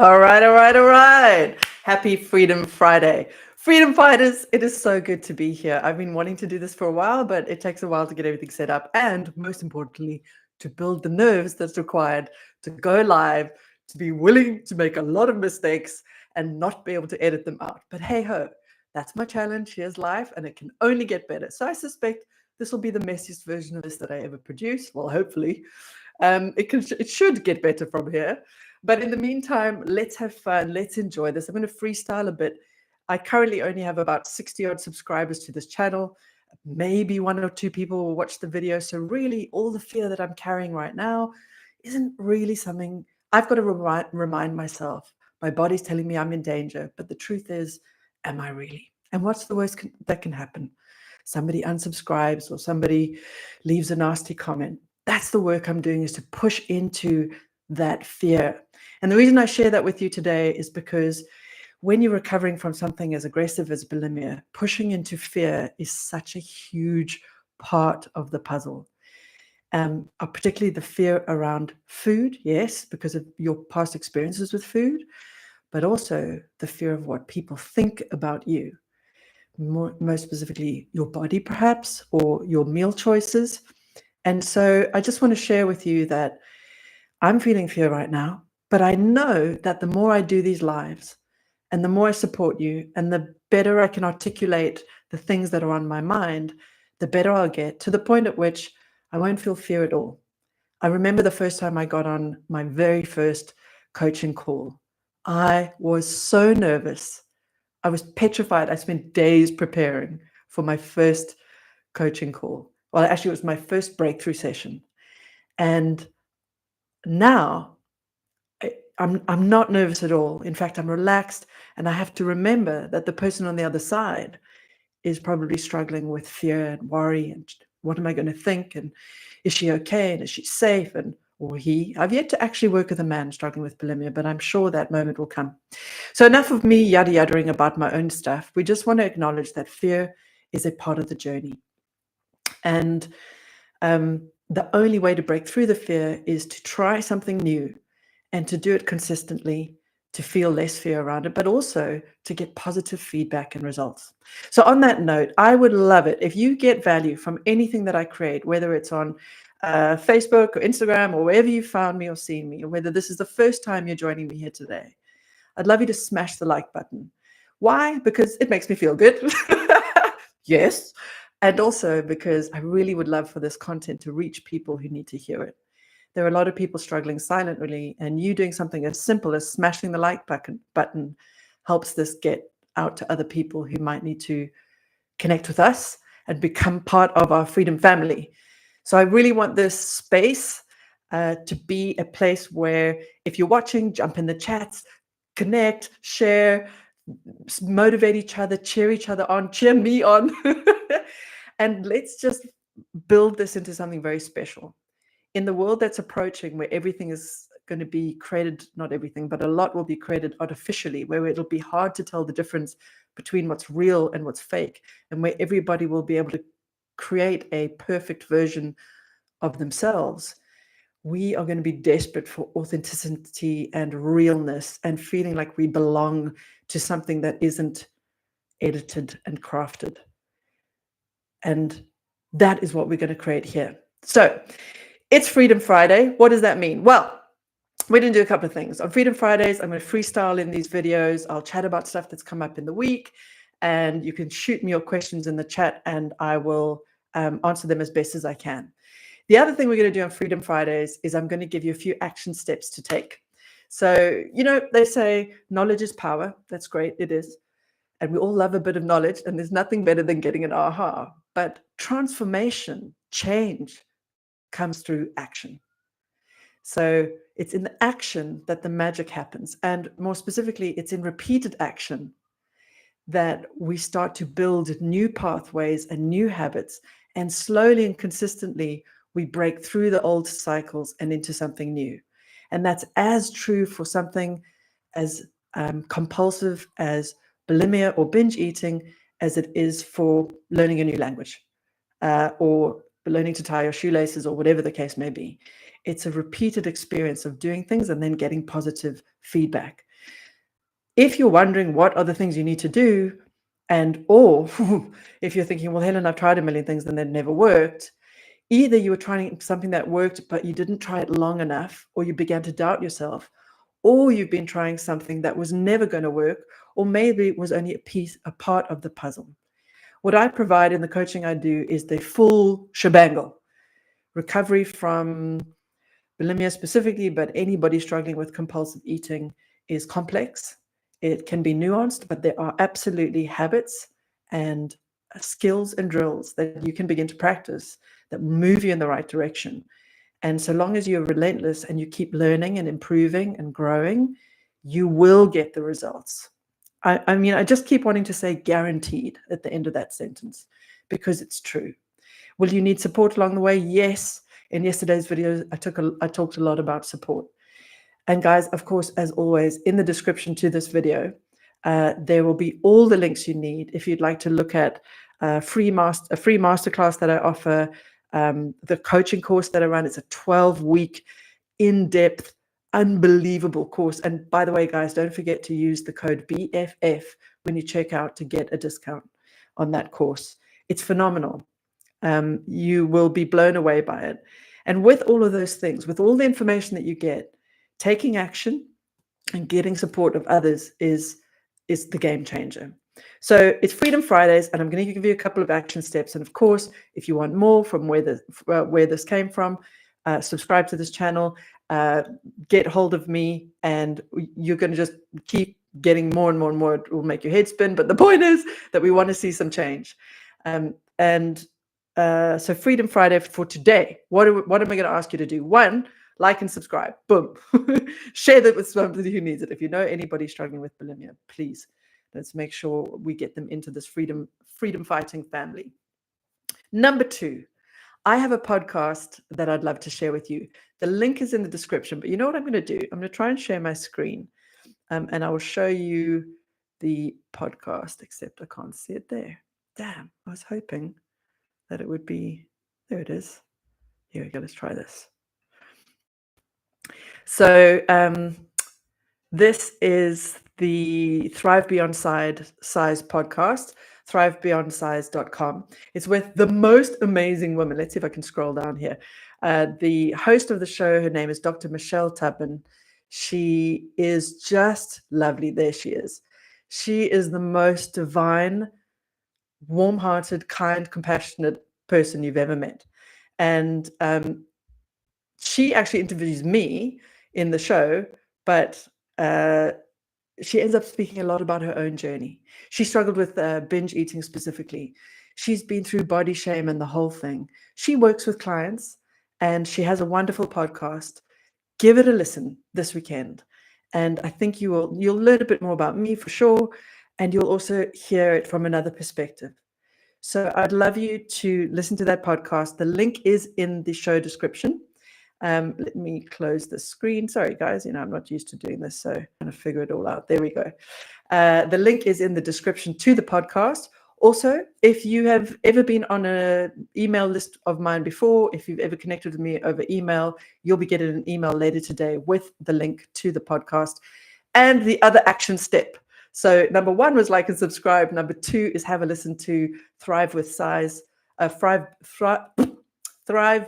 All right, all right, all right. Happy Freedom Friday. Freedom fighters, it is so good to be here. I've been wanting to do this for a while, but it takes a while to get everything set up. And most importantly, to build the nerves that's required to go live, to be willing to make a lot of mistakes and not be able to edit them out. But hey ho, that's my challenge. Here's life, and it can only get better. So I suspect this will be the messiest version of this that I ever produce. Well, hopefully. It should get better from here. But in the meantime, let's have fun. Let's enjoy this. I'm going to freestyle a bit. I currently only have about 60 odd subscribers to this channel. Maybe one or two people will watch the video. So really, all the fear that I'm carrying right now isn't really something I've got to remind myself. My body's telling me I'm in danger. But the truth is, am I really? And what's the worst that can happen? Somebody unsubscribes or somebody leaves a nasty comment. That's the work I'm doing, is to push into that fear. And the reason I share that with you today is because when you're recovering from something as aggressive as bulimia, pushing into fear is such a huge part of the puzzle. Particularly the fear around food, yes, because of your past experiences with food, but also the fear of what people think about you. Most specifically, your body perhaps, or your meal choices. And so I just want to share with you that I'm feeling fear right now, but I know that the more I do these lives and the more I support you and the better I can articulate the things that are on my mind, the better I'll get, to the point at which I won't feel fear at all. I remember the first time I got on my very first coaching call. I was so nervous. I was petrified. I spent days preparing for my first coaching call. Well, actually, it was my first breakthrough session. And now I'm not nervous at all. In fact, I'm relaxed, and I have to remember that the person on the other side is probably struggling with fear and worry and what am I going to think, and is she okay, and is she safe, and or he. I've yet to actually work with a man struggling with bulimia, but I'm sure that moment will come. So enough of me yada-yaddering about my own stuff. We just want to acknowledge that fear is a part of the journey. And the only way to break through the fear is to try something new and to do it consistently, to feel less fear around it, but also to get positive feedback and results. So on that note, I would love it if you get value from anything that I create, whether it's on Facebook or Instagram or wherever you found me or seen me, or whether this is the first time you're joining me here today. I'd love you to smash the like button. Why? Because it makes me feel good. Yes. And also because I really would love for this content to reach people who need to hear it. There are a lot of people struggling silently, and you doing something as simple as smashing the like button helps this get out to other people who might need to connect with us and become part of our freedom family. So I really want this space to be a place where if you're watching, jump in the chats, connect, share, motivate each other, cheer each other on, cheer me on. And let's just build this into something very special. In the world that's approaching, where everything is going to be created, not everything, but a lot will be created artificially, where it'll be hard to tell the difference between what's real and what's fake, and where everybody will be able to create a perfect version of themselves, we are going to be desperate for authenticity and realness and feeling like we belong to something that isn't edited and crafted. And that is what we're going to create here. So it's Freedom Friday. What does that mean? Well, we're going to do a couple of things. On Freedom Fridays, I'm going to freestyle in these videos. I'll chat about stuff that's come up in the week, and you can shoot me your questions in the chat, and I will answer them as best as I can. The other thing we're going to do on Freedom Fridays is I'm going to give you a few action steps to take. So, you know, they say knowledge is power. That's great. It is. And we all love a bit of knowledge, and there's nothing better than getting an aha. But transformation, change, comes through action. So it's in the action that the magic happens. And more specifically, it's in repeated action that we start to build new pathways and new habits. And slowly and consistently, we break through the old cycles and into something new. And that's as true for something as compulsive as bulimia or binge eating as it is for learning a new language or learning to tie your shoelaces or whatever the case may be. It's a repeated experience of doing things and then getting positive feedback. If you're wondering what are the things you need to do, or if you're thinking, well, Helen, I've tried a million things and they never worked, either you were trying something that worked, but you didn't try it long enough, or you began to doubt yourself, or you've been trying something that was never going to work, or maybe it was only a part of the puzzle. What I provide in the coaching I do is the full shebangle. Recovery from bulimia specifically, but anybody struggling with compulsive eating is complex. It can be nuanced, but there are absolutely habits and skills and drills that you can begin to practice that move you in the right direction. And so long as you're relentless and you keep learning and improving and growing, you will get the results. I mean, I just keep wanting to say guaranteed at the end of that sentence because it's true. Will you need support along the way? Yes. In yesterday's video, I talked a lot about support. And guys, of course, as always, in the description to this video, there will be all the links you need if you'd like to look at a free masterclass that I offer, the coaching course that I run. It's a 12-week, in-depth, unbelievable course. And by the way, guys, don't forget to use the code BFF when you check out to get a discount on that course. It's phenomenal. You will be blown away by it. And with all of those things, with all the information that you get, taking action and getting support of others is the game changer. So it's Freedom Fridays, and I'm going to give you a couple of action steps. And of course, if you want more from where this came from, subscribe to this channel, get hold of me, and you're going to just keep getting more and more and more. It will make your head spin. But the point is that we want to see some change. So Freedom Friday for today, what am I going to ask you to do? 1, like and subscribe. Boom. Share that with somebody who needs it. If you know anybody struggling with bulimia, please, let's make sure we get them into this freedom fighting family. Number 2, I have a podcast that I'd love to share with you. The link is in the description, but you know what I'm going to do? I'm going to try and share my screen, and I will show you the podcast, except I can't see it there. Damn, I was hoping that it would be, there it is. Here we go, let's try this. So this is the Thrive Beyond Size podcast, thrivebeyondsize.com. It's with the most amazing woman. Let's see if I can scroll down here. The host of the show, her name is Dr. Michelle Tubman. She is just lovely. There she is. She is the most divine, warm-hearted, kind, compassionate person you've ever met. And she actually interviews me in the show, but she ends up speaking a lot about her own journey. She struggled with binge eating specifically. She's been through body shame and the whole thing. She works with clients, and she has a wonderful podcast. Give it a listen this weekend, and I think you'll learn a bit more about me for sure, and you'll also hear it from another perspective. So I'd love you to listen to that podcast. The link is in the show description. Let me close the screen. Sorry, guys, I'm not used to doing this, so I'm trying to figure it all out. There we go. The link is in the description to the podcast. Also, if you have ever been on an email list of mine before, if you've ever connected with me over email, you'll be getting an email later today with the link to the podcast and the other action step. So number 1 was like and subscribe. Number 2 is have a listen to Thrive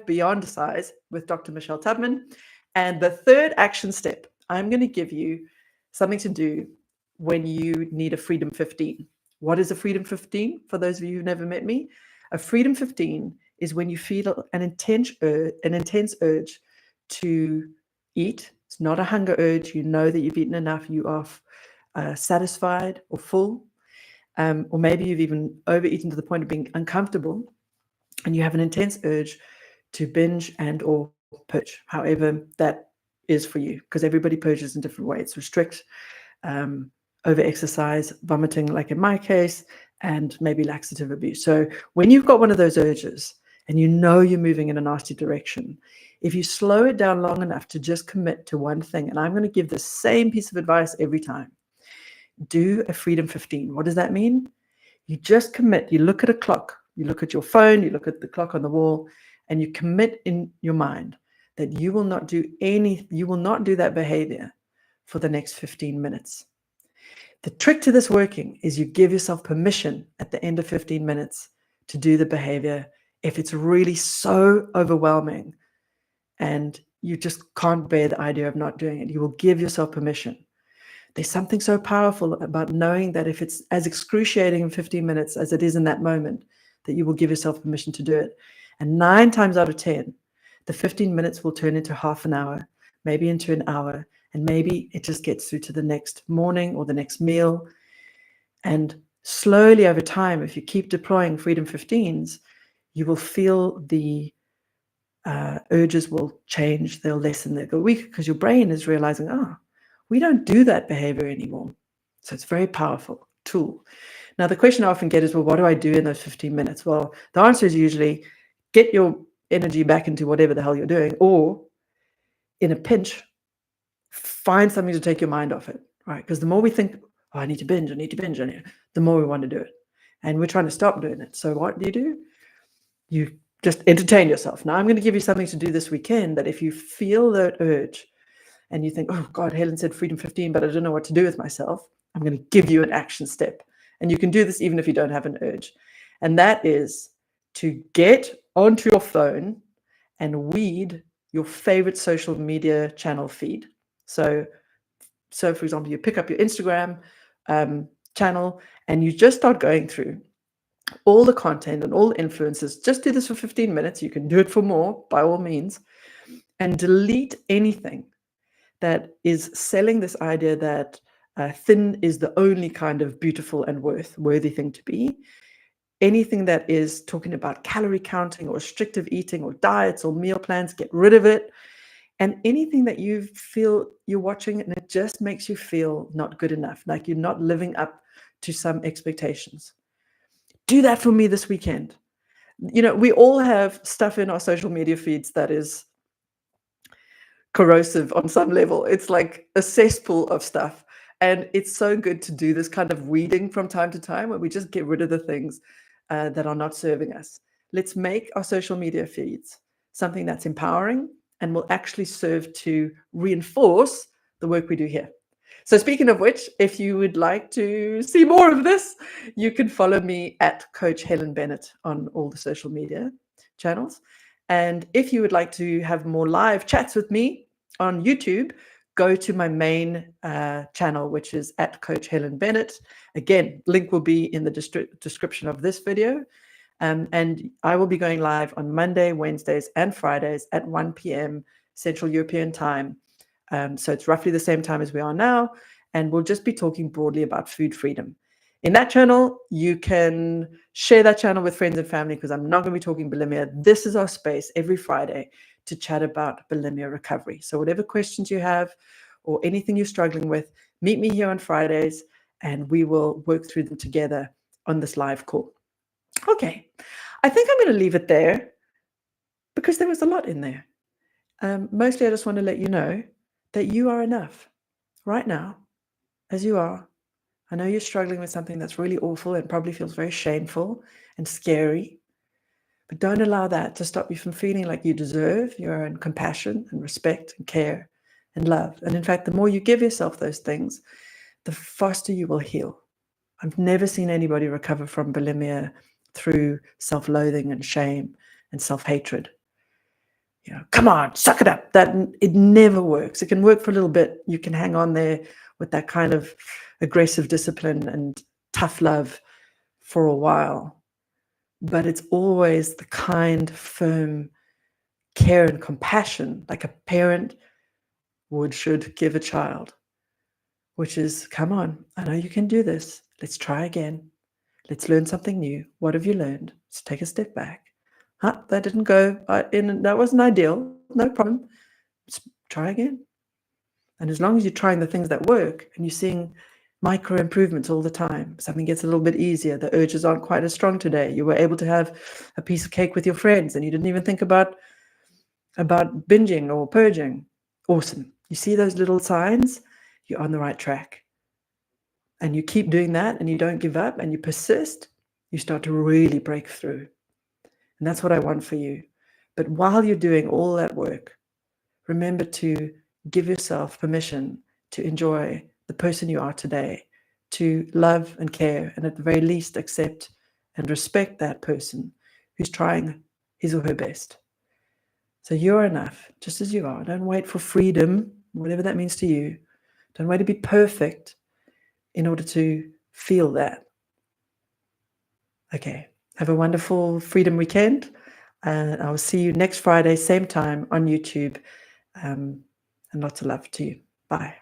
Beyond Size with Dr. Michelle Tubman. And the 3rd action step, I'm going to give you something to do when you need a Freedom 15. What is a Freedom 15? For those of you who've never met me, a Freedom 15 is when you feel an intense urge to eat. It's not a hunger urge. You know that you've eaten enough. You are satisfied or full, or maybe you've even overeaten to the point of being uncomfortable, and you have an intense urge to binge and or purge, however that is for you, because everybody purges in different ways. Restrict, over-exercise, vomiting, like in my case, and maybe laxative abuse. So when you've got one of those urges and you know you're moving in a nasty direction, if you slow it down long enough to just commit to one thing, and I'm going to give the same piece of advice every time, do a Freedom 15. What does that mean? You just commit. You look at a clock. You look at your phone. You look at the clock on the wall, and you commit in your mind that you will not do that behavior for the next 15 minutes. The trick to this working is you give yourself permission at the end of 15 minutes to do the behavior if it's really so overwhelming and you just can't bear the idea of not doing it. You will give yourself permission. There's something so powerful about knowing that if it's as excruciating in 15 minutes as it is in that moment, that you will give yourself permission to do it. And 9 times out of 10, the 15 minutes will turn into half an hour, maybe into an hour, and maybe it just gets through to the next morning or the next meal. And slowly over time, if you keep deploying Freedom 15s, you will feel the urges will change, they'll lessen, they'll go weaker, because your brain is realizing, we don't do that behavior anymore. So it's a very powerful tool. Now, the question I often get is, well, what do I do in those 15 minutes? Well, the answer is usually get your energy back into whatever the hell you're doing, or in a pinch, find something to take your mind off it, right? Because the more we think, I need to binge, the more we want to do it. And we're trying to stop doing it. So what do? You just entertain yourself. Now, I'm going to give you something to do this weekend that if you feel that urge and you think, oh God, Helen said Freedom 15, but I don't know what to do with myself, I'm going to give you an action step. And you can do this even if you don't have an urge. And that is to get onto your phone and weed your favorite social media channel feed. So for example, you pick up your Instagram channel and you just start going through all the content and all the influences. Just do this for 15 minutes. You can do it for more, by all means, and delete anything that is selling this idea that thin is the only kind of beautiful and worthy thing to be. Anything that is talking about calorie counting or restrictive eating or diets or meal plans, get rid of it. And anything that you feel you're watching and it just makes you feel not good enough, like you're not living up to some expectations. Do that for me this weekend. We all have stuff in our social media feeds that is corrosive on some level. It's like a cesspool of stuff. And it's so good to do this kind of weeding from time to time where we just get rid of the things that are not serving us. Let's make our social media feeds something that's empowering and will actually serve to reinforce the work we do here. So speaking of which, if you would like to see more of this, you can follow me at Coach Helen Bennett on all the social media channels. And if you would like to have more live chats with me on YouTube, go to my main channel, which is at Coach Helen Bennett. Again, link will be in the description of this video. And I will be going live on Monday, Wednesdays, and Fridays at 1 p.m. Central European time. So it's roughly the same time as we are now. And we'll just be talking broadly about food freedom. In that channel, you can share that channel with friends and family because I'm not going to be talking bulimia. This is our space every Friday to chat about bulimia recovery. So whatever questions you have or anything you're struggling with, meet me here on Fridays and we will work through them together on this live call. Okay, I think I'm going to leave it there because there was a lot in there. Mostly I just want to let you know that you are enough right now as you are. I know you're struggling with something that's really awful and probably feels very shameful and scary, but don't allow that to stop you from feeling like you deserve your own compassion and respect and care and love. And in fact, the more you give yourself those things, the faster you will heal. I've never seen anybody recover from bulimia through self-loathing and shame and self-hatred. Come on, suck it up. It never works. It can work for a little bit. You can hang on there with that kind of aggressive discipline and tough love for a while. But it's always the kind, firm care and compassion like a parent should give a child, which is, come on, I know you can do this. Let's try again. Let's learn something new. What have you learned? Let's take a step back. That didn't go that wasn't ideal. No problem. Let's try again. And as long as you're trying the things that work and you're seeing micro improvements all the time, something gets a little bit easier. The urges aren't quite as strong today. You were able to have a piece of cake with your friends and you didn't even think about binging or purging. Awesome. You see those little signs? You're on the right track. And you keep doing that and you don't give up and you persist, you start to really break through. And that's what I want for you. But while you're doing all that work, remember to give yourself permission to enjoy the person you are today, to love and care, and at the very least accept and respect that person who's trying his or her best. So you're enough, just as you are. Don't wait for freedom, whatever that means to you. Don't wait to be perfect in order to feel that. Okay, have a wonderful freedom weekend. I will see you next Friday, same time on YouTube. And lots of love to you. Bye.